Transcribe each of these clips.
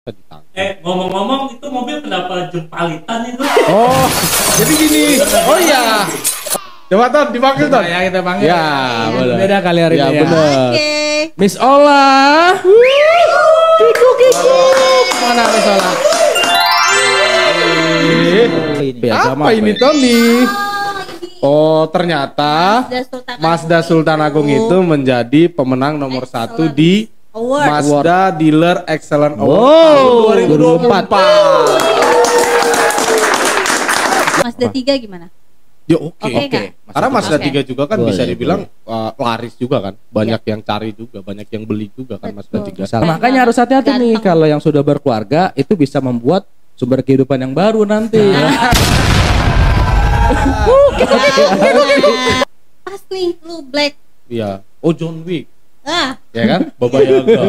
masa ditangkap. Ngomong-ngomong itu mobil kenapa jempalitan itu? Oh, jadi gini. Oh iya. Coba Ton, dipanggil Ton. Ya kita panggil. Ya, boleh. Beda kali hari Ya, ini ya. bener. Oke. Miss Ola. Kiku. Mana Miss Ola? Apa ini Tony? Oh, ternyata Mazda Sultan Agung itu menjadi pemenang nomor 1 di Award. Mazda Dealer Excellent Award Wow, 2024. Mazda 3 gimana? Ya oke. Oke nggak? Karena Mazda Oke. 3 juga kan Boleh, bisa dibilang laris juga kan. Banyak yang cari juga, banyak yang beli juga kan Mazda Betul. 3. Makanya harus hati-hati nih Ganteng. kalau yang sudah berkeluarga itu bisa membuat sumber kehidupan yang baru nanti. Pas nih, lu black. Iya. Oh, John Wick. Ah, Ya kan? Baba Yaga.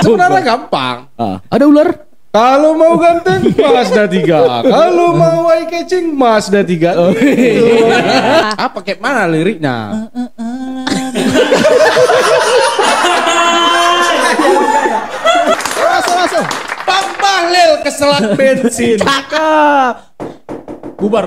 Sebenarnya gampang. Ada ular? Kalau mau ganteng Mazda 3. Kalau mau eye catching Mazda 3. Apa kayak mana liriknya? Langsung. Bang Bahlil keselak bensin. Cakep. Bubar.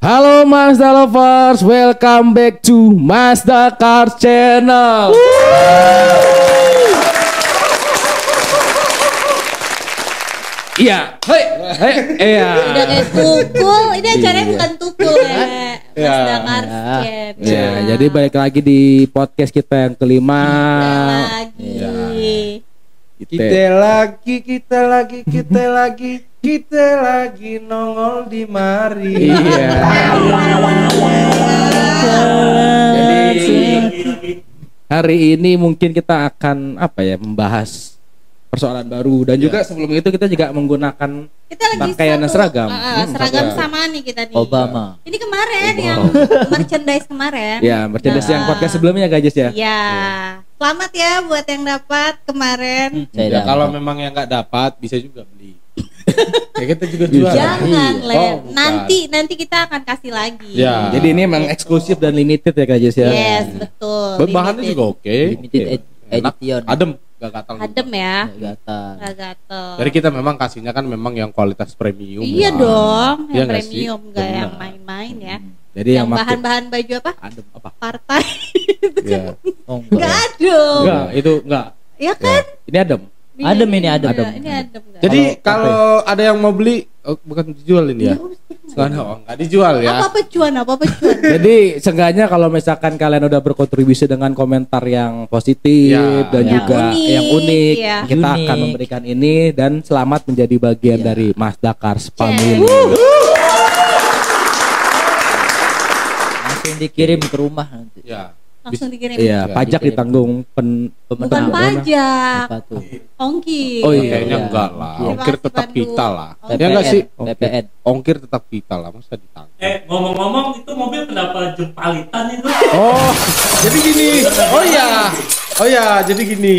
Halo Mazda lovers, welcome back to Mazda Cars Channel. Iya, iya. udah kayak tukul. Ini acaranya bukan tukul ya. Iya. Mazda Cars Channel. Ya, jadi balik lagi di podcast kita yang kelima. Lagi. Kita lagi nongol di mari. Iya. Jadi hari ini mungkin kita akan membahas persoalan baru dan juga sebelum itu kita juga menggunakan Kita lagi pakaian yang seragam. seragam sama nih kita nih. Obama. Ini kemarin yang merchandise kemarin. Ya, merchandise yang podcast sebelumnya guys ya. Iya. Selamat ya buat yang dapat kemarin. Ya, kalau memang yang nggak dapat bisa juga beli. Ya kita juga jual. Jangan, Oh, Len. bukan. Nanti kita akan kasih lagi. Ya. Jadi ini memang eksklusif dan limited ya guys ya. Yes, betul. Bahannya Limited. juga oke. Limited Enak. edition. Adem, gak gatal. juga. Adem ya. Gatal. Gak gatel. Jadi kita memang kasihnya kan memang yang kualitas premium. Iya ya. dong, Iya yang nggak sih? premium, gak yang Benar. main-main ya. Jadi Yang yang makin bahan-bahan baju apa? Adem apa? Partai. Ya. Oh, Gak adem. Enggak, itu enggak. Ya kan? ini adem. Adem ini, adem. Iya, ini adem gak? Jadi kalau ada yang mau beli, bukan dijual ini ya? Enggak dijual ya. Apa pecuan? Jadi seenggaknya kalau misalkan kalian udah berkontribusi dengan komentar yang positif Ya, dan yang juga unik, yang unik, ya. kita Unik. akan memberikan ini dan selamat menjadi bagian dari Mazda Cars Family. Langsung dikirim ke rumah nanti. Ya. Langsung dikirim. Iya, Ya, pajak dikirim. ditanggung Bukan Pemenang. pajak, Apa tuh? ongkir. Oh, iya. Kayaknya Iya. enggak lah. Terima Ongkir kasih, tetap Bandung. kita lah. Oke. Ya enggak sih? PPN. Ongkir tetap kita lah, masa ditanggung. Ngomong-ngomong itu mobil kenapa jempalitan itu? Oh, jadi gini. Oh ya, jadi gini.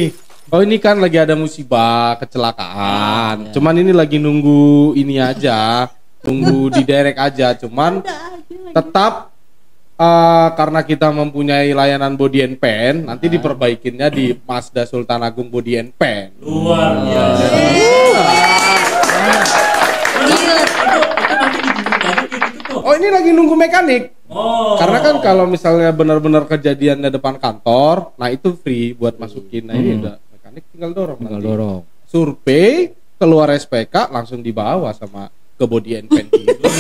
Oh ini kan lagi ada musibah, kecelakaan. Ya. Cuman ini lagi nunggu ini aja, nunggu di direct aja. Cuman tetap karena kita mempunyai layanan body and paint, nanti diperbaikinnya di Mazda Sultan Agung Body and Paint. Luar biasa. Gila. Itu nanti dijunjung lagi kayak gitu tuh. Oh ini lagi nunggu mekanik. Oh. Karena kan kalau misalnya benar-benar kejadiannya depan kantor, nah itu free buat masukin. Nah ini udah mekanik tinggal dorong. Tinggal nanti. dorong. Survei keluar SPK langsung dibawa sama ke body and paint.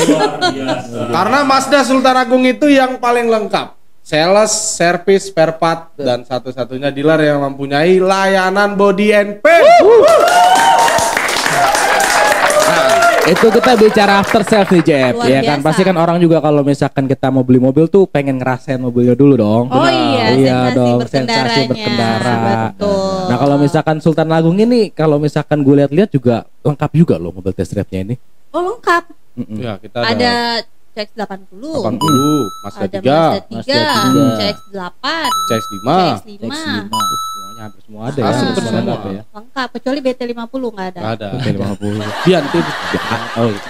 Luar biasa. Karena Mazda Sultan Agung itu yang paling lengkap. Sales, service, spare part, dan satu-satunya dealer yang mempunyai layanan body and paint. Itu kita bicara after sales nih Jeb. Luar Ya kan biasa. pasti kan orang juga kalau misalkan kita mau beli mobil tuh pengen ngerasain mobilnya dulu dong. Oh iya, Iya sensasi dong, berkendaranya. sensasi berkendara. Betul. Nah kalau misalkan Sultan Agung ini, kalau misalkan gue lihat-lihat juga lengkap juga loh mobil test drive-nya ini. Oh lengkap. Mm-mm. Ya, kita Ada CX-80, 80, Mazda ada 3, Mazda 3, Mazda 3. CX-8, CX-5. CX-5, X5. Semuanya hampir semua ada Ah, ya. semua. Semua lengkap ya. lengkap kecuali BT50 nggak ada. Nggak ada. BT50. Bianti. Oh, gitu.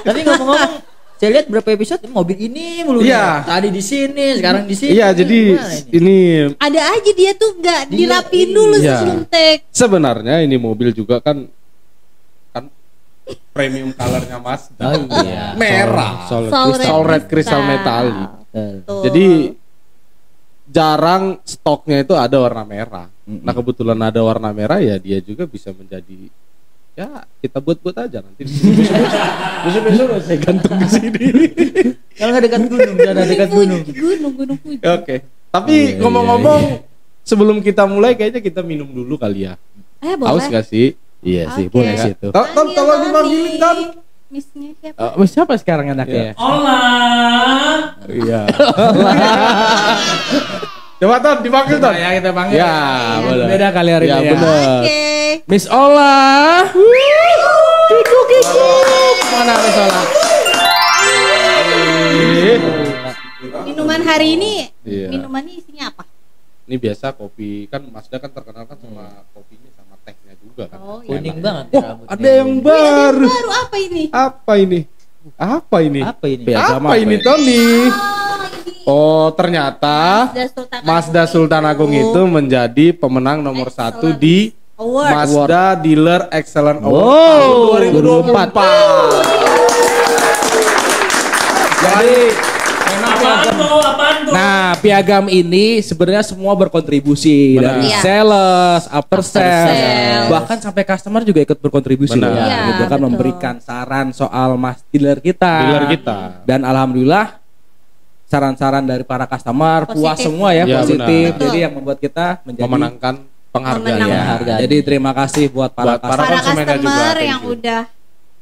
Tapi ngomong-ngomong, saya lihat berapa episode mobil ini mulu. Iya. nih. Tadi di sini, sekarang di sini. Iya, jadi Gimana ini? ini Ada aja dia tuh nggak Dia- dirapiin dulu iya. sebelum take. sebenarnya ini mobil juga kan premium colornya Mazda. Oh iya. Merah. Sol Sol red crystal metallic. Betul. Tuh. Jadi jarang stoknya itu ada warna merah. Mm-mm. Nah, kebetulan ada warna merah ya dia juga bisa menjadi ya kita buat-buat aja nanti di sini. Besok saya gantung di sini. Kalau nggak dekat gunung, jangan dekat gunung. Gunung Fuji. Oke. Tapi Iya, ngomong-ngomong sebelum kita mulai kayaknya kita minum dulu kali ya. Boleh. Haus gak sih? Iya sih, Oke. boleh sih itu. Panggil Tolong Tony. dipanggilin kan. Miss-nya siapa? Siapa sekarang anaknya? Hola. Iya. Coba Ton, dipanggil Ton. Ya kita panggil. Ya, boleh. Beda kali hari Ya, ini ya. bener. Oke. Miss Ola. Kiku. Mana Miss Ola? Minuman hari ini, Iya. minumannya isinya apa? Ini biasa kopi, kan Mazda kan terkenal kan sama kopinya sama tehnya juga kan. Oh, iya. Kuning banget. Wah, rambutnya. ada yang baru. Baru apa ini? Apa ini? Apa ini? Apa ini? Piagam Apa ini ya? Tony? Oh, ini. Oh, ternyata Mazda Sultan Agung itu menjadi pemenang nomor Excellent 1 di Award. Mazda Dealer Excellent Award Wow, tahun 2024. Jadi Apaan tuh? Nah, piagam ini sebenarnya semua berkontribusi Benar. dari Iya. sales, after sales, sales. bahkan sampai customer juga ikut berkontribusi Benar. loh. Iya, Gitu kan betul. memberikan saran soal mas dealer kita. dealer kita. Dan alhamdulillah saran-saran dari para customer puas Positif. semua ya, Ya, positif. benar. Jadi yang membuat kita menjadi Memenangkan penghargaan. Memenang. Ya, Penghargaan. jadi terima kasih buat para Buat para customer. Para konsumennya juga, customer thank yang you. udah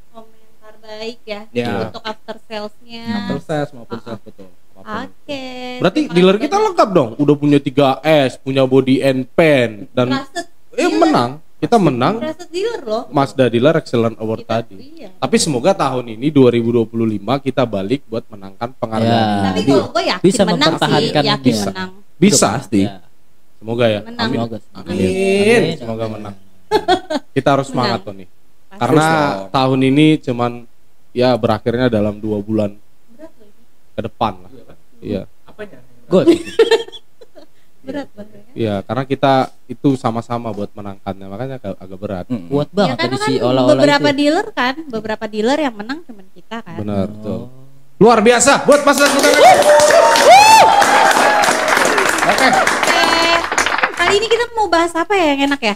komentar baik ya, Ya. untuk after salesnya. After sales maupun sales betul. Apapun. Oke. Berarti terima dealer kasih kita banyak. lengkap dong. Udah punya 3S, punya body and pen dan Trusted dealer. menang. Kita menang Trusted dealer loh. Mazda Dealer Excellent Award Kita- tadi. iya. Tapi semoga tahun ini 2025 kita balik buat menangkan penghargaan. Ya. Tapi Di- kalau gue yakin bisa menang sih, mempertahankan yakin bisa. menang. Bisa. Pasti. Ya. Semoga ya. Menang. Amin. Semoga. Amin. Semoga menang. Kita harus semangat Menang. Tony. Pasti. Karena dong. tahun ini cuman ya berakhirnya dalam 2 bulan berat loh ini. ke depan lah. Iya. Good. Berat banget ya. Iya, karena kita itu sama-sama buat menangkannya, makanya agak berat. Kuat Ya banget karena tadi kan si olah-olah beberapa itu. dealer kan, beberapa dealer yang menang cuman kita kan. Benar, betul. Oh. Luar biasa buat Mazda Sultan. Oke. Oke. Kali ini kita mau bahas apa ya yang enak ya?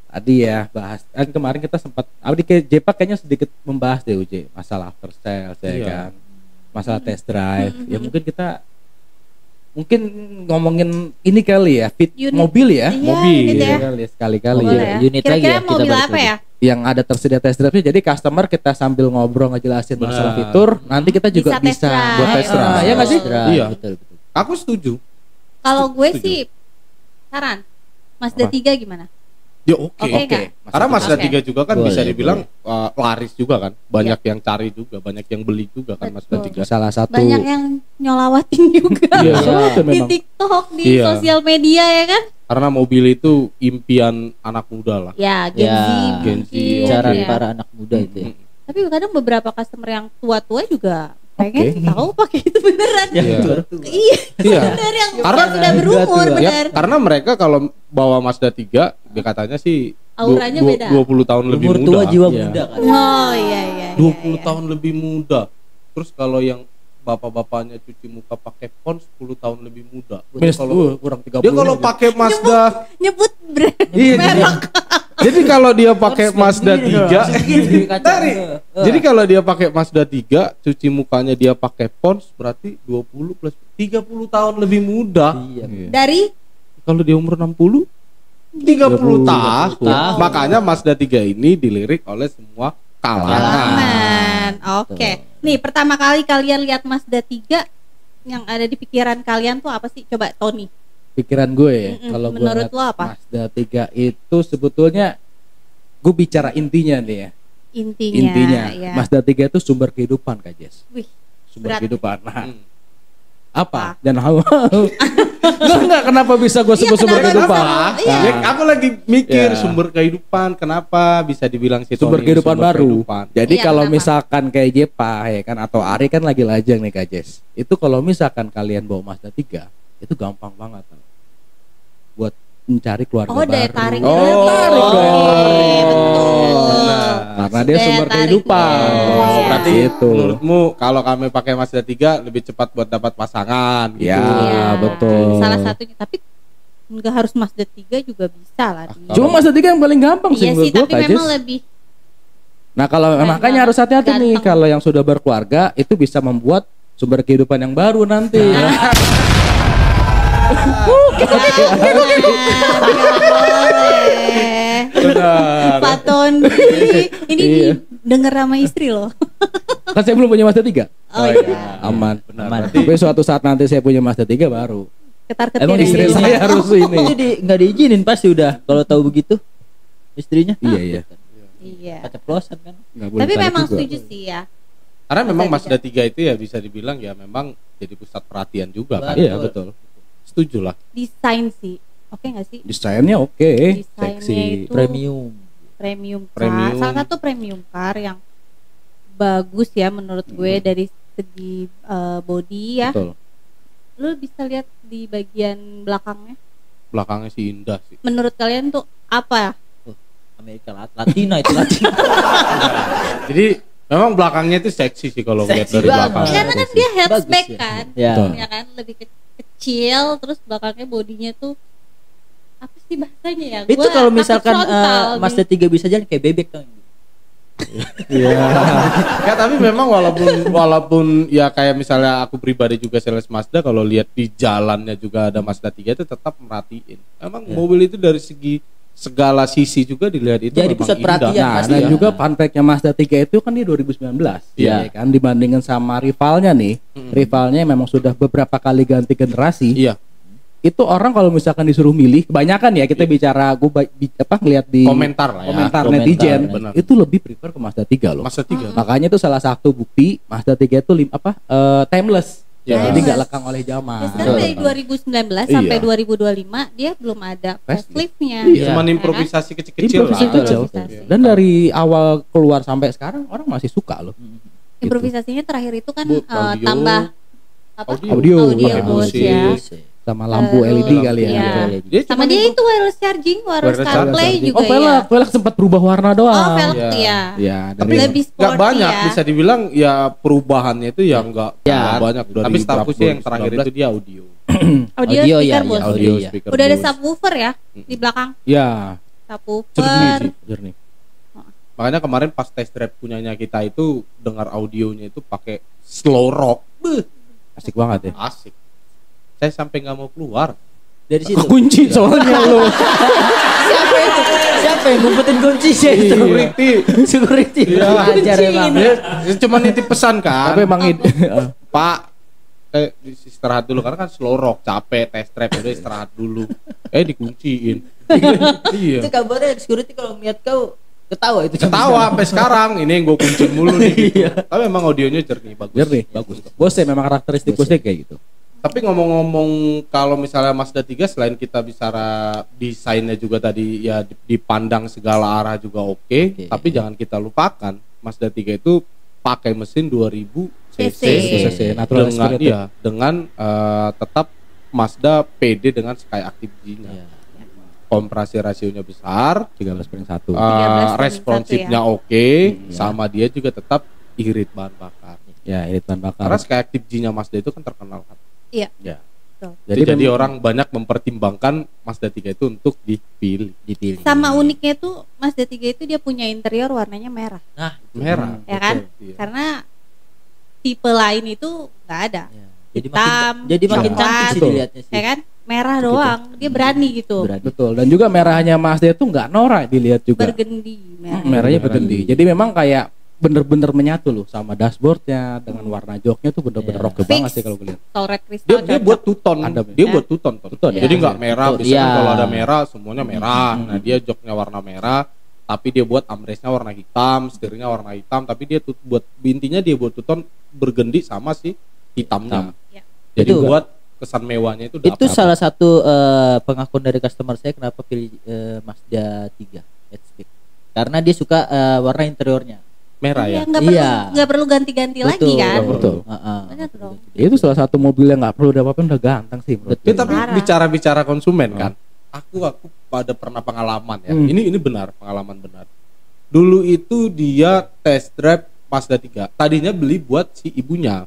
Tadi ya bahas kan kemarin kita sempat di Jepak kayaknya sedikit membahas deh Uj masalah after sales ya Iya. kan, masalah test drive. Ya mungkin ngomongin ini kali ya fit Unit. mobil ya, Iya, mobil. unit ya. kali ya, sekali-kali Boleh ya. ya. Unit lagi Kira-kira ya, kita mobil balik apa lagi. ya? Yang ada tersedia test drive-nya, jadi customer kita sambil ngobrol ngejelasin masalah Benar. fitur, nanti kita juga Bisa test bisa drive. buat test drive. Ya nggak sih? Iya. Betul, betul. Aku setuju. Kalau gue Setuju. sih saran Mazda Apa? 3 gimana? Ya oke. Oke nggak? Karena Mazda Oke. 3 juga kan Boleh, bisa dibilang boleh. laris juga kan. Banyak yang cari juga, banyak yang beli juga kan Mazda Betul. 3. Salah satu Banyak yang nyolawatin juga Iya. salah satu di memang. TikTok, di Iya. sosial media ya kan? Karena mobil itu impian anak muda lah. Ya, Gen Ya, Z Gen Z, mungkin, Cara ya. para anak muda itu ya. Tapi kadang beberapa customer yang tua-tua juga pengen Oke. tahu pakai itu beneran. Iya. Iya, Iya. bener yang Karena sudah berumur tua. Ya, bener. karena mereka kalau bawa Mazda 3 dia katanya sih Auranya beda. 20 tahun lebih Umur muda. tua jiwa Iya. muda kan. Oh iya iya. 20 iya. tahun lebih muda. Terus kalau yang bapak-bapaknya cuci muka pakai pons 10 tahun lebih muda. Minus Kalau kurang 30. dia kalau pakai Mazda Nyebut brand Iya, merek. jadi kalau dia pakai Mazda 3 Dari. jadi kalau dia pakai Mazda 3 cuci mukanya dia pakai pons berarti 20 plus 30 tahun lebih muda. Iya. Dari Kalau dia umur 60 30 tahun. tahun. Makanya Mazda 3 ini dilirik oleh semua kalangan. kalangan. Oke. Nih, pertama kali kalian lihat Mazda 3 yang ada di pikiran kalian tuh apa sih? Coba Tony. Pikiran gue ya, Mm-mm. kalau gue Menurut lihat lo apa? Mazda 3 itu sebetulnya gue bicara intinya nih ya. Intinya ya. Mazda 3 itu sumber kehidupan Kak Jess. Wih, Sumber berat kehidupan. Nah, Hmm. apa? Jangan hawa. Enggak, kenapa bisa gue sebut sumber kenapa? kehidupan? Iya. Ya, aku lagi mikir Ya. sumber kehidupan, kenapa bisa dibilang si Sumber Tony kehidupan sumber baru. kehidupan. Jadi Iya, kalau kenapa? misalkan kayak Jepa ya kan atau Ari kan lagi lajang nih Kak Jess. Itu kalau misalkan kalian bawa Mazda 3 itu gampang banget tau. Buat mencari keluarga Oh, daya baru. tarik. Oh, tarik dong. Betul. Karena dia Daya sumber tariknya. kehidupan. Oh, berarti Gitu. menurutmu kalau kami pakai Mazda 3 lebih cepat buat dapat pasangan gitu. Ya, Iya, betul. Salah satunya, tapi nggak harus Mazda 3 juga bisa lah. Di. Cuma Mazda 3 yang paling gampang sih Iya menurut sih, gua tapi Kak memang Jess. lebih Nah kalau Keren makanya banget. harus hati-hati nih Ganteng. kalau yang sudah berkeluarga itu bisa membuat sumber kehidupan yang baru nanti. Benar. Pak Tony ini Iya. denger sama istri loh. Kan saya belum punya Mazda 3. Oh iya. Aman. Aman. Tapi suatu saat nanti saya punya Mazda 3 baru. Ketar-ketir Emang ya. Istri Iya. saya harus ini. Itu nggak diizinin pasti udah kalau tahu begitu istrinya. Iya iya. Iya. Keceplosan kan. Nggak boleh Tapi tarik memang juga. setuju sih ya. Karena memang Mazda Mazda 3 itu ya bisa dibilang ya memang jadi pusat perhatian juga kan. Iya betul. Setuju lah. Desain sih. Oke nggak sih? Desainnya oke, Desainnya seksi. itu Premium. premium car. Premium. Salah satu premium car yang bagus ya menurut gue dari segi body ya. Betul. Lu bisa lihat di bagian belakangnya. Belakangnya sih indah sih. Menurut kalian tuh apa? Amerika Latina itu Latina. Jadi memang belakangnya itu seksi sih kalau lihat Seksi dari banget. belakang. Ya, karena kan dia hatchback Bagus ya. kan. Ya. Betul. Ya kan lebih kecil terus belakangnya bodinya tuh apa sih bahasanya ya? Itu Gua kalau takut misalkan frontal Mazda 3 bisa jalan kayak bebek kan. Iya. Ya tapi memang walaupun ya kayak misalnya aku pribadi juga sales Mazda kalau lihat di jalannya juga ada Mazda 3 itu tetap merhatiin. Emang Ya. mobil itu dari segi segala sisi juga dilihat itu Jadi memang pusat indah. perhatian Nah, pasti dan ya. juga fun fact-nya Mazda 3 itu kan di 2019 Iya. ya kan dibandingkan sama rivalnya nih. Rivalnya memang sudah beberapa kali ganti generasi. Iya. Itu orang kalau misalkan disuruh milih, kebanyakan ya kita bicara gue ngeliat di Komentar lah ya. komentar Komentar, netizen benar. itu lebih prefer ke Mazda 3 loh. Mazda 3. Makanya itu salah satu bukti Mazda 3 itu timeless. Ya. Jadi Timeless. nggak lekang oleh zaman. Ya, sekarang dari 2019 sampai Iya. 2025 dia belum ada Facelift. faceliftnya. Iya. Cuman Ya improvisasi kecil-kecil Improvisasi lah. kecil. Improvisasi. Dan dari awal keluar sampai sekarang orang masih suka loh. Improvisasinya terakhir itu kan Audio. tambah apa? Audio, Audio pakai boost musik. ya. Sama lampu Lalu, LED kali ya. iya. Dia Sama cuman dia itu wireless charging, wireless Wireless CarPlay charging. juga Oh, velg sempat berubah warna ya. doang. Oh, velg Iya. ya. Ya, Tapi dari Lebih nggak sporty banyak ya. bisa dibilang ya perubahannya itu ya nggak Ya. nggak banyak. Dari Tapi statusnya yang berapa, terakhir 2019. itu dia audio. Audio Audio, speaker ya, boost. ya, Audio iya. speaker. Udah ada boost. subwoofer ya di belakang. ya Jernih Subwoofer. sih. jernih. Makanya kemarin pas test drive punyanya kita itu dengar audionya itu pakai slow rock. Beuh, Asik banget ya. asik. Saya sampai nggak mau keluar. Dari situ. Kunci soalnya lo. Siapa itu? Siapa yang ngumpetin kunci sih itu? Security. Security. Iya. Ajar emang. Dia cuma nitip pesan kan. Tapi emang Pak, istirahat dulu karena kan slow rock, capek test drive udah istirahat dulu. Dikunciin. Iya. Itu kabarnya security kalau melihat kau ketawa itu. Ketawa sampai sekarang ini yang gue kuncin mulu nih gitu. Tapi memang audionya jernih bagus. jernih, bagus. Bosnya memang karakteristik bosnya kayak gitu. Tapi ngomong-ngomong kalau misalnya Mazda 3 selain kita bicara desainnya juga tadi ya dipandang segala arah juga oke. Tapi jangan kita lupakan Mazda 3 itu pakai mesin 2000 cc CC, natural dengan aspirated. dengan tetap Mazda PD dengan Sky Active G-nya. Iya. Kompresi rasionya besar, 13/1. 13/1 responsifnya oke, sama dia juga tetap irit bahan bakar. Ya, irit bahan bakar. Karena Sky Active G-nya Mazda itu kan terkenal kan. Iya. Ya. Betul. Jadi memang- orang banyak mempertimbangkan Mazda 3 itu untuk dipilih. Sama uniknya tuh Mazda 3 itu dia punya interior warnanya merah, Nah, Merah. ya kan? Iya. Karena tipe lain itu nggak ada. ya. Jadi Hitam, jadi makin coklat, cantik sih betul. dilihatnya sih. Ya kan? Merah doang. Dia berani gitu. Berani. Betul. Dan juga merahnya Mazda itu nggak norak dilihat juga. Bergendi merah. Merahnya bergendi. Jadi memang kayak bener-bener menyatu loh sama dashboardnya dengan warna joknya tuh bener-bener Iya. rock Fix. banget sih kalau gue lihat. Solred kristal Dia cocok. buat two-tone. Ada, Dia ya. buat two-tone. Two-tone, Jadi ya. nggak merah. Betul. Biasanya Iya. kalau ada merah semuanya merah. Nah dia joknya warna merah. tapi dia buat armrestnya warna hitam, setirnya warna hitam, tapi dia buat intinya dia buat tuton bergendi sama si hitamnya. Ya. Jadi Itu- buat kesan mewahnya itu Itu dapet. salah satu pengakuan dari customer saya kenapa pilih Mazda 3 hatchback. Karena dia suka warna interiornya. merah ya. Nggak perlu ganti-ganti lagi kan. Betul. Benar dong. Itu salah satu mobil yang nggak perlu apa-apa udah ganteng sih menurut Ya, gue. tapi Parah. bicara konsumen kan. Aku pada pernah pengalaman ya. Ini benar, pengalaman benar. Dulu itu dia test drive Mazda 3. Tadinya beli buat si ibunya.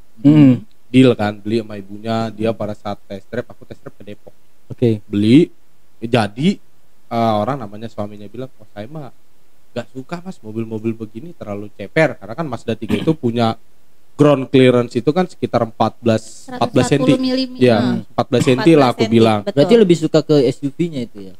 Deal kan, beli sama ibunya. Dia pada saat test drive, aku test drive ke Depok. Oke. Beli, jadi orang namanya suaminya bilang, oh saya mah gak suka mas mobil-mobil begini terlalu ceper. Karena kan Mazda 3 itu punya ground clearance itu kan sekitar 14 cm. 140 mm. Ya, 14 cm lah aku 14 bilang. betul. Berarti lebih suka ke SUV-nya itu ya.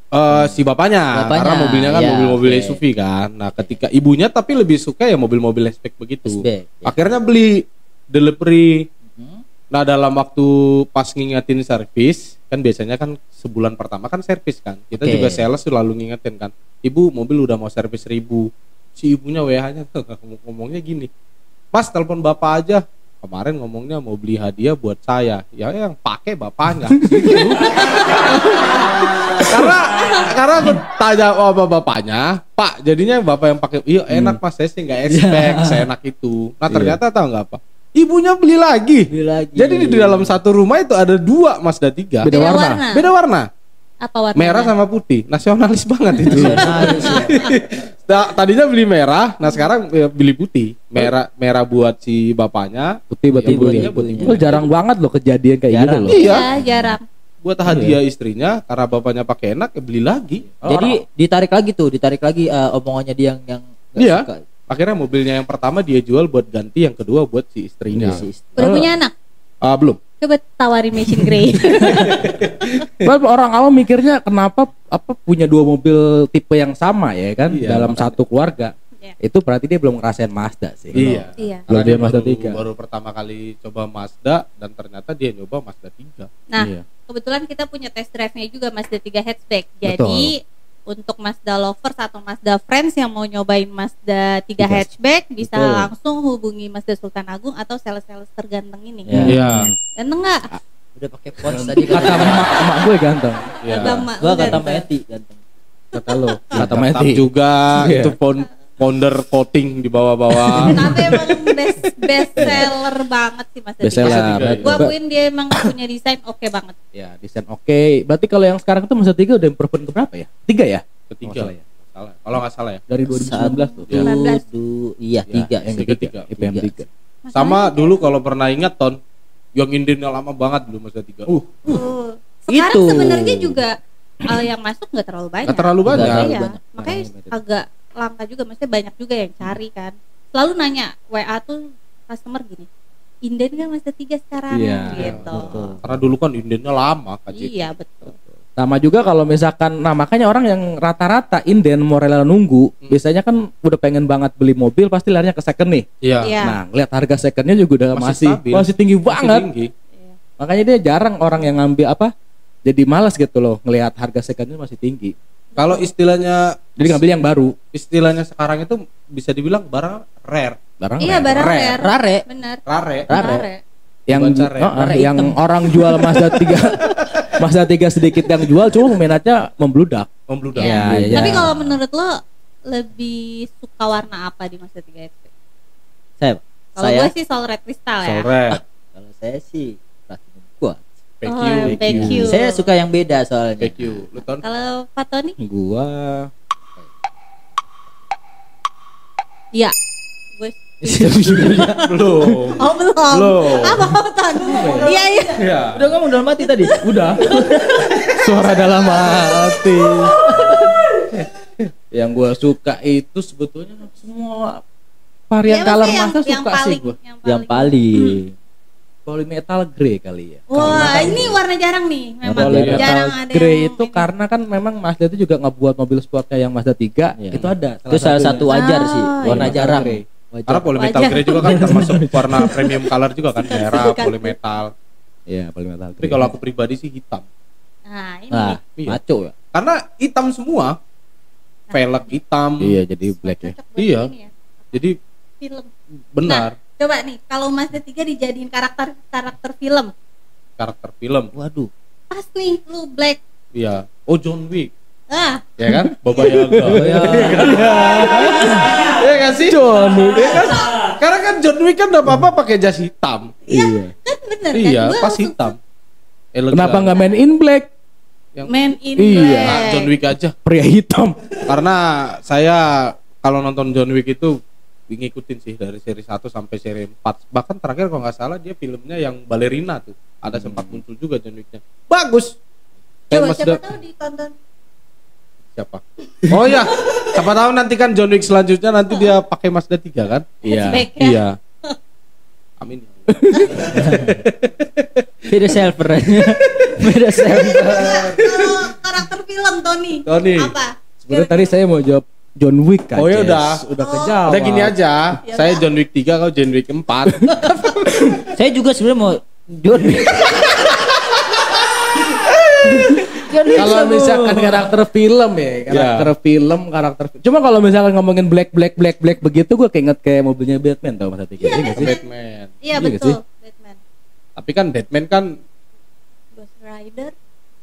Si bapaknya, karena mobilnya kan ya, mobil-mobil oke. SUV kan. Nah, ketika ibunya tapi lebih suka ya mobil-mobil hatchback begitu. Hatchback, ya. Akhirnya beli delivery. Hmm. Nah, dalam waktu pas ngingetin servis, kan biasanya kan sebulan pertama kan servis kan. Kita Oke. juga sales selalu ngingetin kan. Ibu, mobil udah mau servis 1000. Si ibunya WH-nya ngomongnya gini. Mas, telepon bapak aja. Kemarin ngomongnya mau beli hadiah buat saya. Ya yang pakai bapaknya. Gitu. karena aku tanya sama bapaknya, Pak, jadinya bapak yang pakai. Iya enak mas, saya sih nggak expect seenak itu. Nah ternyata tahu nggak apa? Ibunya beli lagi. Jadi di dalam satu rumah itu ada 2 Mazda 3. Beda warna. Beda warna. Apa warna? Merah sama putih. Nasionalis banget itu. Nasionalis, ya. Tadinya beli merah, nah sekarang beli putih. Merah buat si bapaknya, Putih buat yang ibunya. putihnya buat ibunya. Oh, jarang banget loh kejadian kayak gitu Jarang. loh. Iya. Ya, jarang. Buat hadiah istrinya karena bapaknya pakai enak ya beli lagi. Jadi ditarik lagi omongannya dia yang nggak Iya. suka. Akhirnya mobilnya yang pertama dia jual buat ganti, yang kedua buat si istrinya. Si istri. Udah punya anak? Belum. Coba tawarin Machine Grey. Orang awam mikirnya kenapa punya 2 mobil tipe yang sama ya kan Iya, dalam makanya. satu keluarga. Iya. Itu berarti dia belum ngerasain Mazda sih. Iya. Iya. Kalau dia Karena Mazda baru, 3. baru pertama kali coba Mazda dan ternyata dia nyoba Mazda 3. Nah, Iya. kebetulan kita punya test drive-nya juga Mazda 3 hatchback. Jadi untuk Mazda lovers atau Mazda friends yang mau nyobain Mazda 3 hatchback bisa Betul. langsung hubungi Mazda Sultan Agung atau sales-sales terganteng ini. Ya. Iya. Ganteng nggak? Udah pakai pons tadi Kata emak gue ganteng. Iya. Bang Mak, gua lu kata ganteng. Meti ganteng. Kata lo. Kata Tetap Meti. juga Iya. itu founder coating di bawah-bawah. Tapi emang best seller banget sih Mazda 3. Best seller. Mazda 3, Gua akuin dia emang punya desain oke banget. Ya, desain oke. Berarti kalau yang sekarang tuh Mazda 3 udah improvement ke berapa ya? 3 ya? Ketiga. Nggak salah ya? Salah. Kalau nggak salah ya. Dari 2019 tuh. Ya. 19. Iya, Ya, 3. Yang tiga. ketiga, IPM 3. Sama dulu kalau pernah ingat Ton, yang indennya lama banget dulu Mazda 3. Sekarang Itu. sebenarnya juga yang masuk nggak terlalu banyak. Nggak terlalu banyak. Nggak Iya, banyak. makanya Banyak. agak langka juga, maksudnya banyak juga yang cari kan. Selalu nanya WA tuh customer gini, inden kan Mazda 3 sekarang Iya, gitu. betul. Karena dulu kan indennya lama Kak Cik. Iya betul. Sama juga kalau misalkan, nah makanya orang yang rata-rata inden mau rela nunggu, biasanya kan udah pengen banget beli mobil pasti larinya ke second nih. Iya. Iya. Nah, lihat harga secondnya juga udah Masih masih stabil. tinggi banget. Tinggi. Makanya dia jarang orang yang ngambil jadi malas gitu loh ngelihat harga secondnya masih tinggi. Kalau istilahnya Jadi ngambil yang baru. sekarang itu bisa dibilang barang rare. Barang Iya barang Rare. rare. Rare. Benar. Rare. Rare. yang Baca rare. Rare yang hitam. orang jual Mazda 3 Mazda 3 sedikit yang jual cuma peminatnya membludak. Membludak. Iya. Iya, Tapi iya. kalau menurut lo lebih suka warna apa di Mazda 3 hatchback? Kalau Saya gue sih soal red crystal ya. Rare. kalau saya sih platinum kuat. PQ. Oh, yang PQ. Saya suka yang beda soalnya. PQ. Lu Ton? Kalau Pak Tony? Gua Iya. Gue Belum. Oh belum. Belum. Apa Pak Tony? Iya iya. Iya. Udah ngomong dalam hati tadi. udah suara dalam hati. Yang gua suka itu sebetulnya semua varian Iya, color maksudnya Mazda suka sih gua. Yang paling. Polymetal grey kali ya. Wah, ini warna jarang nih memang. Polymetal Jarang ada grey yang itu ini. karena kan memang Mazda itu juga ngebuat mobil sportnya yang Mazda 3 Iya. itu ada. Itu salah satu wajar sih. Oh, Warna iya. jarang. Grey. Wajar. Karena polymetal Wajar. grey juga kan termasuk warna premium color juga kan, merah, polymetal. Iya, polymetal Tapi grey. kalau aku pribadi sih hitam. Nah, ini Nah, Iya. maco ya. Karena hitam semua. velg hitam. Iya, jadi black ya. Cocok buat Iya. ini ya, Jadi film. benar Coba nih, kalau Mazda 3 dijadiin karakter film, karakter film. Waduh. pas nih lu black. Iya. Oh, John Wick. Ah, Ya kan? Baba Yaga. Iya kan sih? John Wick. Iya kan? Karena kan John Wick kan udah apa-apa pakai jas hitam. Iya. kan bener Iya, kan? Gua pas langsung hitam. Elegan. Kenapa nggak main in black? Man in Iya. Nah, black. John Wick aja. Pria hitam. Karena saya kalau nonton John Wick itu ngikutin sih dari seri 1 sampai seri 4. Bahkan terakhir kalau nggak salah dia filmnya yang balerina tuh. Ada sempat muncul juga John Wicknya. Bagus. Coba Mas siapa Da- tahu ditonton. siapa? Oh ya, siapa tahu nanti kan John Wick selanjutnya nanti dia pakai Mazda 3 kan? Iya. Hatchback ya. Iya. Amin. Beda server aja. Beda server. Kalau karakter film Tony. Tony. Apa? Sebenarnya tadi saya mau jawab John Wick kan. Oh ya Jess. udah Udah kejawab. Udah gini aja. Ya Saya udah. John Wick 3, kau John Wick 4. Saya juga sebenarnya mau John Wick. Kalau misalkan karakter film ya, karakter. Cuma kalau misalkan ngomongin black begitu, gue keinget kayak mobilnya Batman tau Mas Ati? Iya nggak sih? Batman. Iya Iya nggak betul, sih? Batman. Tapi kan Batman kan Ghost Rider.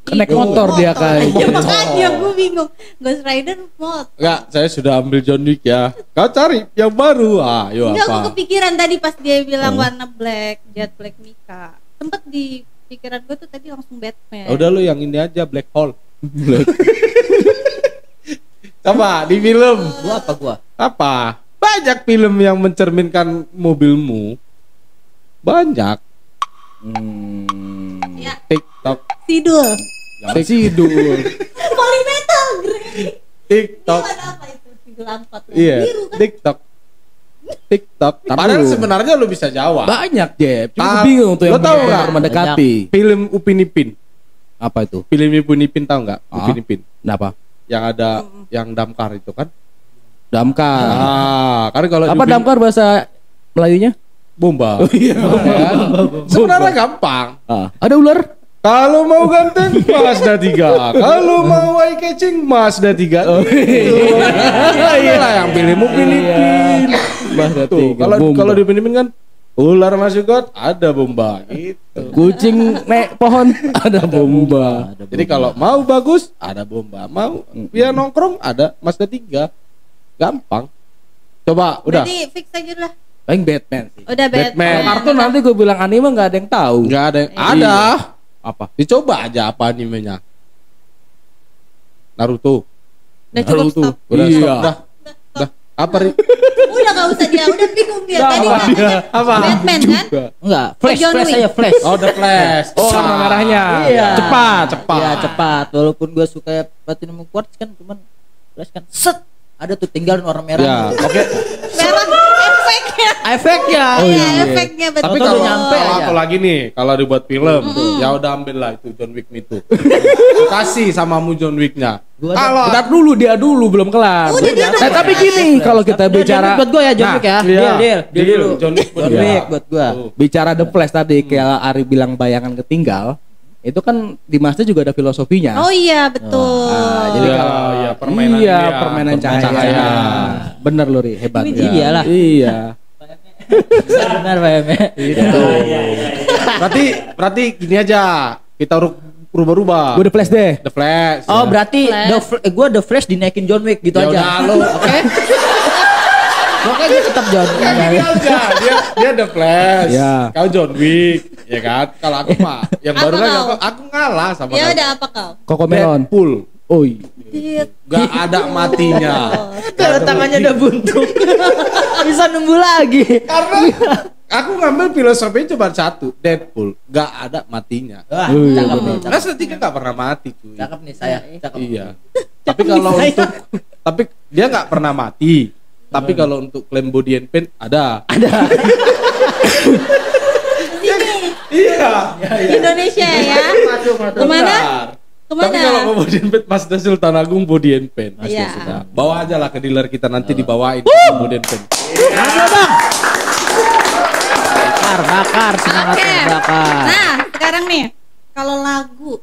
Kan naik Itu motor dia kan. Iya makanya gue bingung. Ghost Rider motor. enggak, saya sudah ambil John Wick ya. Kau cari yang baru. Ah, yuk Enggak, gue apa? kepikiran tadi pas dia bilang warna black, Jet Black Mika. Sempet di pikiran gue tuh tadi langsung Batman. Udah lu yang ini aja Black Hole. Coba di film. Gua apa gua? Apa? Banyak film yang mencerminkan mobilmu. Banyak. Ya, TikTok. Sidul. Yang Sidul. Polymetal Grey. TikTok. Itu ada apa itu? Sidul 4 Iya, biru kan? TikTok. TikTok. Padahal sebenarnya lu bisa jawab. Banyak Jeb. Cuma Ah, gue bingung tuh lo yang tahu benar-benar nggak? mendekati. Film Upin Ipin. Apa itu? Film Upin Ipin tahu nggak? Ah. Upin Ipin. Kenapa? Yang ada yang damkar itu kan? Damkar. Ah, kan kalau Apa di Upin- damkar bahasa Melayunya? Bomba. Iya. Kan? Sebenarnya gampang. Ada ular? Kalau mau ganteng Mazda 3. Kalau mau eye catching Mazda 3. Oh, iya lah yang pilih Upin Ipin. Mazda Tuh, 3, kalau bomba. kalau di Upin Ipin kan ular masuk got ada bomba gitu. Kucing naik pohon ada bomba. Jadi kalau mau bagus ada bomba, mau ya nongkrong ada Mazda 3. Gampang. Coba udah. Berarti fix aja lah. Paling Batman sih. Udah Batman. Batman. Kartun nanti gue bilang anime nggak ada yang tahu. Enggak ada. Iya. Ada. Apa? Dicoba aja apa animenya. Naruto. Udah cukup Naruto. stop. Udah Iya. stop dah. Dah. Apa Ri? Udah gak usah dia, udah bingung dia. Tadi katanya Apa? Batman kan? Enggak, flash John flash Wick. aja flash. Oh, The Flash. Oh, warna merahnya. Iya. Cepat. Iya, cepat. Walaupun gua suka Platinum Quartz kan cuman flash kan set ada tuh tinggal warna merah. Ya, oke. Merah efeknya. Efeknya. Iya, efeknya betul. Tapi Atau kalau udah nyampe kalau aja. aku lagi nih, kalau dibuat film, ya udah ambil lah itu John Wick itu. Kasih samamu John Wicknya. Gua Kalau Bentar dulu, dia dulu belum kelar. Udah, dia udah Tapi gini, kalau kita John bicara Wick buat gua ya, John Nah, Wick ya. iya. Deal dulu. John Wick buat John dia. Wick buat gua. Tuh. bicara The Flash tadi kayak Ari bilang bayangan ketinggal, itu kan di Mazda juga ada filosofinya. Oh iya, betul. Nah, jadi Iya, kalau iya, permainan iya, ini ya, permainan permainan cahaya. cahaya. Bener lu Ri, hebat. Ini iyalah. Iya. Benar Pak Eme. Gitu. Berarti gini aja, kita rubah-rubah. Gue The Flash deh. The Flash. Oh, ya. berarti gua The Flash dinaikin John Wick gitu Ya aja. udah, lu. Oke. Oke, gue tetap John Wick. Ya gini aja, dia The Flash. Ya. Kau John Wick, ya kan? Kalau aku mah yang Apa baru kan kau? aku ngalah sama Ya kau. udah apa kau? Koko Melon. Deadpool. Oh iya. Gak ada matinya. Kalau tangannya udah buntu. Bisa nunggu lagi. Karena aku ngambil filosofinya cuma satu, Deadpool. Gak ada matinya. Wah, Oh, iya, cakep bener. nih. Karena setiga gak pernah mati cuy. Cakep nih saya. Cakep. Iya. Tapi kalau untuk tapi dia nggak pernah mati. Tapi kalau untuk klaim body and paint ada. Sini, Iya. Indonesia ya. Kemana? Benar. Kemana? Tapi kalau mau body and paint Mazda Sultan Agung body and paint. Iya. Sudah. Bawa aja lah ke dealer kita nanti dibawain body and paint. Bakar, semangat Oke. bakar. Nah, sekarang nih, kalau lagu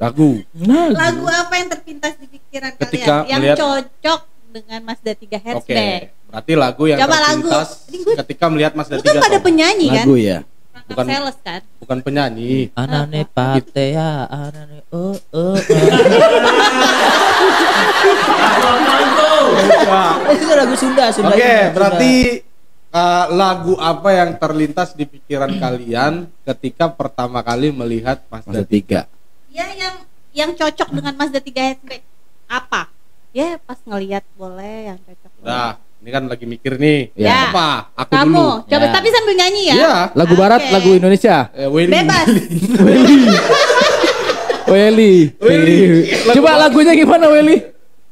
Lagu apa yang terpintas di pikiran Ketika kalian yang melihat- cocok dengan Mazda 3 Oke. hatchback? Berarti lagu yang Coba lagu. terpintas Ini gue- ketika melihat Mazda Lu 3. kan pada Ton. penyanyi kan? Lagu ya. Bukan- sales kan? Bukan penyanyi. Anane patea, anane Itu lagu Sunda, Sunda. Oke, Sunda. berarti lagu apa yang terlintas di pikiran kalian ketika pertama kali melihat Mazda 3? Ya yang cocok dengan Mazda 3 hatchback apa? Ya pas ngelihat boleh yang cocok. Nah, ini kan lagi mikir nih. Ya. Apa? Aku Kamu dulu. coba Ya. tapi sambil nyanyi ya. Iya. Lagu barat, Oke. lagu Indonesia. Willy. Bebas. Welly. Welly. Coba lagunya gimana Welly?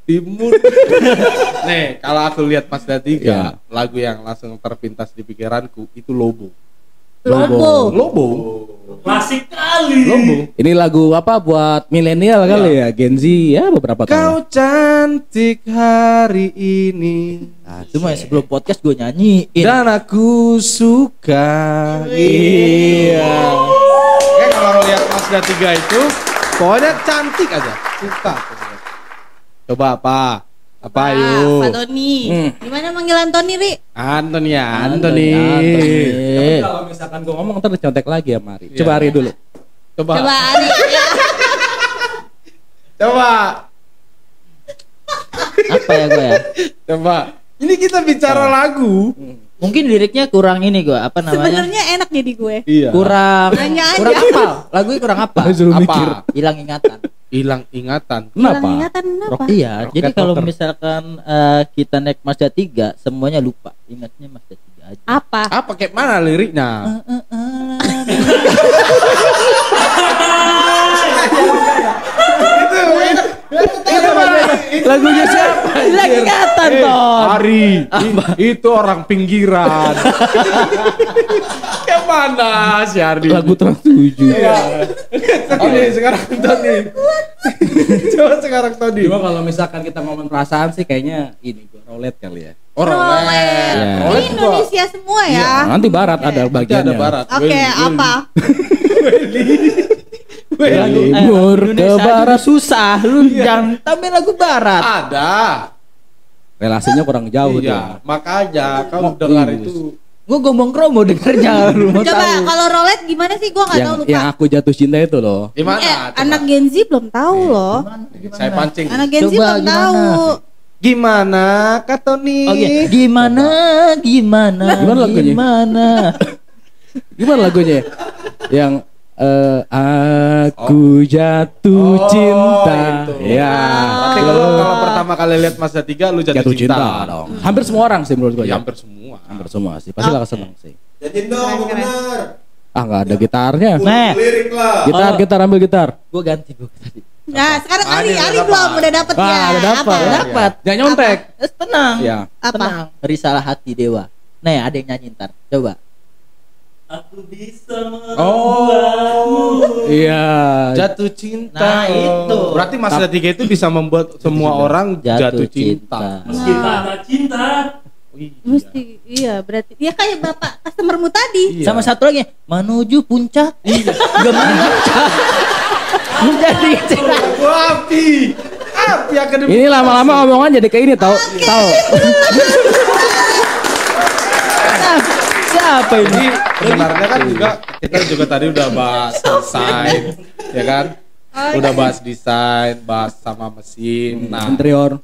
Timur. Nih, kalau aku lihat Mazda 3, Ya. lagu yang langsung terpintas di pikiranku itu Lobo. Lobo. Lobo. Klasik kali. Lobo. Ini lagu apa buat milenial kali ya, Gen Z ya beberapa Kau tahun. cantik hari ini. Nah, cuma sebelum podcast gue nyanyiin. Dan aku suka. Iya. Oke, kalau lihat Mazda 3 itu pokoknya cantik aja. Suka. Coba apa? Apa ayo? Pak Tony. Gimana manggil Antoni, Ri? Antoni ya, Antoni. Antoni. Tapi kalau misalkan gue ngomong ntar dicontek lagi ya Mari. Coba Ari dulu. Coba. Coba Ari. Ya. Coba. Apa ya gue ya? Coba. Ini kita bicara lagu. Mungkin liriknya kurang ini gue, apa namanya? Sebenarnya enak jadi gue. Iya. Kurang Nanya aja. kurang apa? Lagunya kurang apa? Suruh mikir. Apa? Hilang ingatan. Hilang ingatan. Kenapa? Hilang ingatan kenapa? Iya, Rocket jadi kalau Motor. misalkan kita naik Mazda 3 semuanya lupa, ingatnya Mazda 3 aja. Apa? Apa kayak mana liriknya? Lagunya siapa? Hilang ingatan, Ton. Ari, itu orang pinggiran. Kayak mana si Ari? Lagu Trans 7. Oke, sekarang Tony. Coba sekarang Tony. Cuma kalau misalkan kita ngomong perasaan sih kayaknya ini gua roulette kali ya. Orang Rolet. Ya. Ini Indonesia semua ya. Nanti barat Oke. ada Nanti bagiannya. ada barat. Oke, apa? Lagu Timur ke Indonesia barat. juga susah, lu jangan tambahin lagu barat. Ada. Relasinya kurang jauh tuh. Iya, makanya kau Mau dengar bungkus. itu. Gua ngomong kromo dengernya lu mau Coba tahu. kalau rolet gimana sih? Gua nggak tahu lupa. Yang aku jatuh cinta itu loh. Di mana? Coba. Anak Gen Z belum tahu loh. Saya pancing. Anak Gen Z Coba belum gimana? tahu. Gimana Kak Tony? Oke, gimana? Gimana lagunya? Gimana? Gimana lagunya? Yang aku jatuh cinta. itu. Ya. Berarti kalau pertama kali lihat Mazda 3 lu jatuh, Jatuh cinta dong. Hampir semua orang sih menurut gue. Ya, Ya. hampir semua. Hampir semua sih. Pasti lah seneng sih. Jadiin dong, Keren, keren. bener. Ah nggak ada gitarnya. Nah, Lirik lah. Gitar ambil gitar. gua ganti gua tadi. Nah, sekarang Ah, ini Ari udah belum dapat. udah dapet ya. Ah, udah dapat. Apa? Dapat. Jangan nyontek. Tenang. Ya. Apa? Tenang. Risalah hati dewa. Nah, ada yang nyanyi ntar. Coba. Aku bisa Oh. Iya. Jatuh cinta. Nah, itu. Berarti Mazda 3 itu bisa membuat semua orang jatuh cinta. Meski tak ada cinta. Mesti iya berarti ya kayak bapak customermu tadi. Iya. Sama satu lagi, menuju puncak. Gemuncak. Menjadi cerah. Wah, api. Api akademi. Ini lama-lama omongan jadi kayak ini tahu. Tahu. Siapa ini? Jadi sebenarnya kan juga kita juga tadi udah bahas desain, ya kan? Udah bahas desain, bahas sama mesin. Nah, Interior.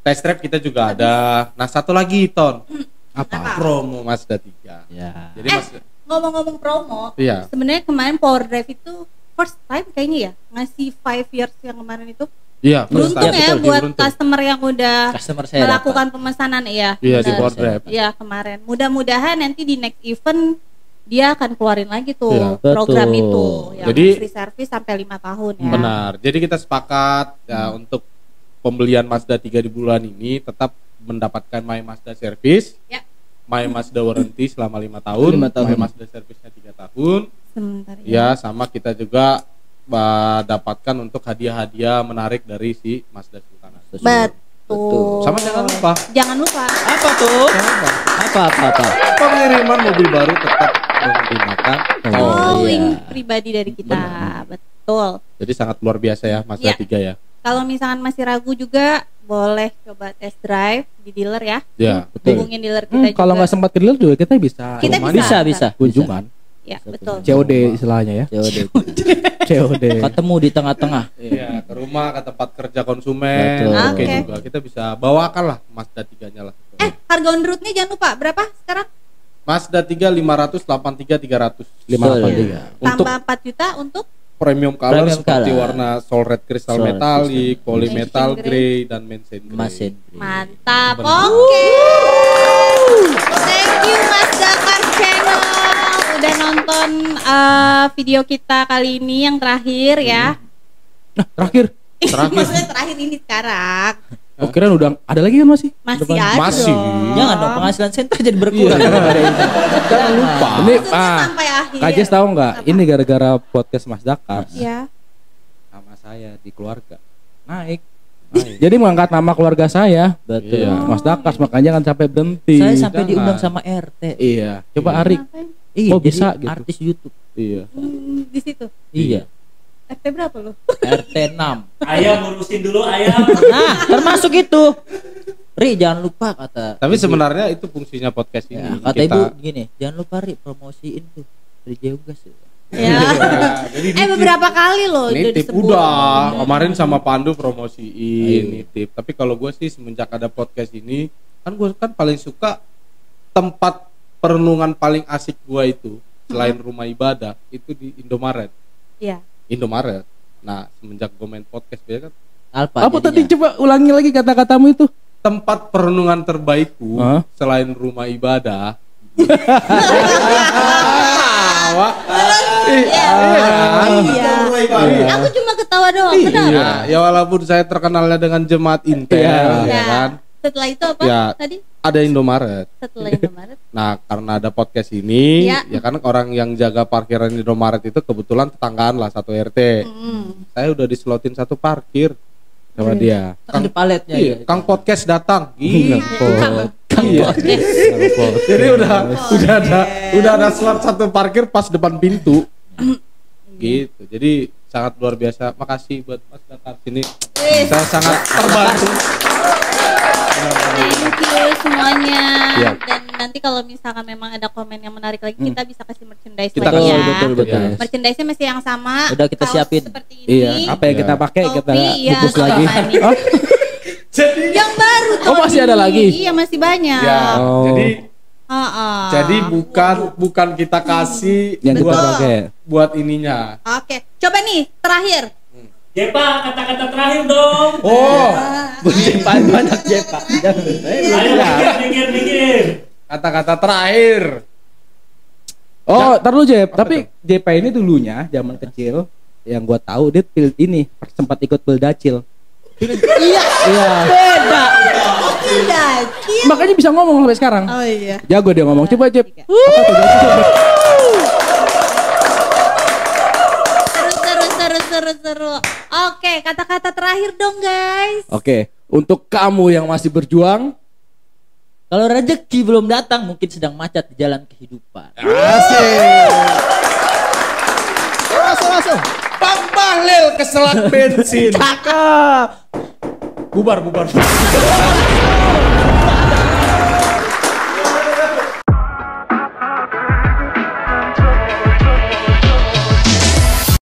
test drive kita juga ada. Nah, satu lagi Ton. Apa? Promo Mazda 3. Ya. Jadi Eh, Mazda ngomong-ngomong promo, Iya. sebenarnya kemarin Power Drive itu first time kayaknya ya ngasih 5 years yang kemarin itu. Iya, first Beruntung time. ya Betul, buat beruntung. customer yang udah Customer saya melakukan dapat. pemesanan ya. Iya, di benar. Power Drive. Iya, kemarin. Mudah-mudahan nanti di next event dia akan keluarin lagi tuh Iya. program Betul. itu yang Jadi- free service sampai 5 tahun ya. Benar. Jadi kita sepakat ya untuk pembelian Mazda 3 di bulan ini tetap mendapatkan My Mazda Service. Ya. My Mazda warranty selama 5 tahun, 5 tahun. My Mazda Service-nya 3 tahun. Sebentar Ya, sama kita juga dapatkan untuk hadiah-hadiah menarik dari si Mazda Sultana. Betul. Sama jangan lupa Jangan lupa. Apa tuh? Apa? pengiriman mobil baru tetap menggunakan Towing iya. pribadi dari kita. Betul. Jadi sangat luar biasa ya Mazda Iya. 3 ya. Kalau misalkan masih ragu juga boleh coba test drive di dealer ya. Ya, betul. Hubungin dealer kita juga. Kalau nggak sempat ke dealer juga kita bisa Kita rumah bisa. Bisa. kunjungan. Ya, betul. COD istilahnya ya. COD. COD. Ketemu di tengah-tengah. Iya, ke rumah, ke tempat kerja konsumen. Betul. Oke Oke. juga. Kita bisa bawakan lah Mazda 3-nya lah. Harga on road-nya jangan lupa berapa sekarang? Mazda 3 583 300. 583. Untuk Tambah 4 juta untuk premium color Premium seperti color. warna soul red crystal Soul metallic, crystal. polymetal Mesin grey dan mesin grey. Mesin. mantap. Bener. Oke. Thank you Mas Dakar Channel udah nonton video kita kali ini yang terakhir ya. Nah, terakhir. Terakhir. Maksudnya terakhir ini sekarang. Oh, kira udah ada lagi kan masih? Masih Depan. ada Masih. dong. Jangan dong penghasilan center jadi berkurang. Jangan lupa. Ini Maksudnya sampai akhir. Kak Jess tahu nggak? Apa? Ini gara-gara podcast Mas Dakar Ya. sama saya di keluarga naik. Jadi mengangkat nama keluarga saya, Betul. Iya. Mas Dakar, makanya jangan sampai berhenti. Saya sampai Jangan. diundang sama RT. Iya. Coba Iya. Arik. Ngapain? Iya, Oh, bisa jadi gitu. artis YouTube. Iya. Di situ. Iya. RT berapa lo? RT 6. Ayam ngurusin dulu ayam. Nah, termasuk itu. Ri, jangan lupa kata. Tapi Ibu. sebenarnya itu fungsinya podcast ini. Ya, kata Kita- ibu gini, jangan lupa Ri promosiin tuh. Ri Jeugas. Ya. Jadi Beberapa kali loh itu nitip disebut. udah. Kemarin sama Pandu promosiin Ayo. nitip. Tapi kalau gue sih semenjak ada podcast ini, kan gue kan paling suka tempat perenungan paling asik gue itu selain rumah ibadah itu di Indomaret. Iya. Indomaret. Nah, semenjak gue main podcast biasa kan Alpa. Apa jadinya. tadi coba ulangi lagi kata-katamu itu? tempat perenungan terbaikku Hah? selain rumah ibadah. Iya. Aku cuma ketawa doang. Benar. Iya, ya walaupun saya terkenalnya dengan jemaat Intel, Iya. ya kan. Setelah itu apa Ya. tadi? Ada Indomaret. Setelah Indomaret. Nah, karena ada podcast ini, Iya. ya kan orang yang jaga parkiran di Indomaret itu kebetulan tetanggaan lah satu RT. Saya udah dislotin satu parkir sama dia. Ada paletnya Iya, ya. Kang podcast datang. Iya. Iya. Jadi udah ada slot satu parkir pas depan pintu. Gitu. Jadi sangat luar biasa. Makasih buat Mas datang sini. Wih. Saya sangat terbantu. Thank you semuanya. Iya. Dan nanti kalau misalkan memang ada komen yang menarik lagi, kita bisa kasih merchandise Kita lagi kasih, ya. betul. Iya. Merchandise-nya masih yang sama. Udah kita kaos siapin. Seperti ini. Iya. Apa yang kita pakai kita Topi, iya, bungkus lagi. manis. Oh, Yang baru Oh, masih Tony. ada lagi? Iya, masih banyak. Ya, Oh. Heeh. jadi bukan kita kasih yang kita Betul. pakai. buat ininya. Oke, coba nih terakhir. Jepa, kata-kata terakhir dong. Oh, Banyak Jepa. Ayo mikir. Oh, kata-kata terakhir. ntar lu Jep. Apa Tapi JP ini dulunya zaman kecil yang gua tahu dia ini sempat ikut Bildacil. Iya. Iya. Beda. Tidak. Makanya bisa ngomong sampai sekarang. Oh iya. Jago dia ngomong. Coba Jep. Tiga. Apa tuh Bildacil? Seru. Oke, kata-kata terakhir dong guys. Oke, untuk kamu yang masih berjuang, Kalau rezeki belum datang mungkin sedang macet di jalan kehidupan. Asik. Langsung. Bang Bahlil keselak bensin. cakep. Bubar.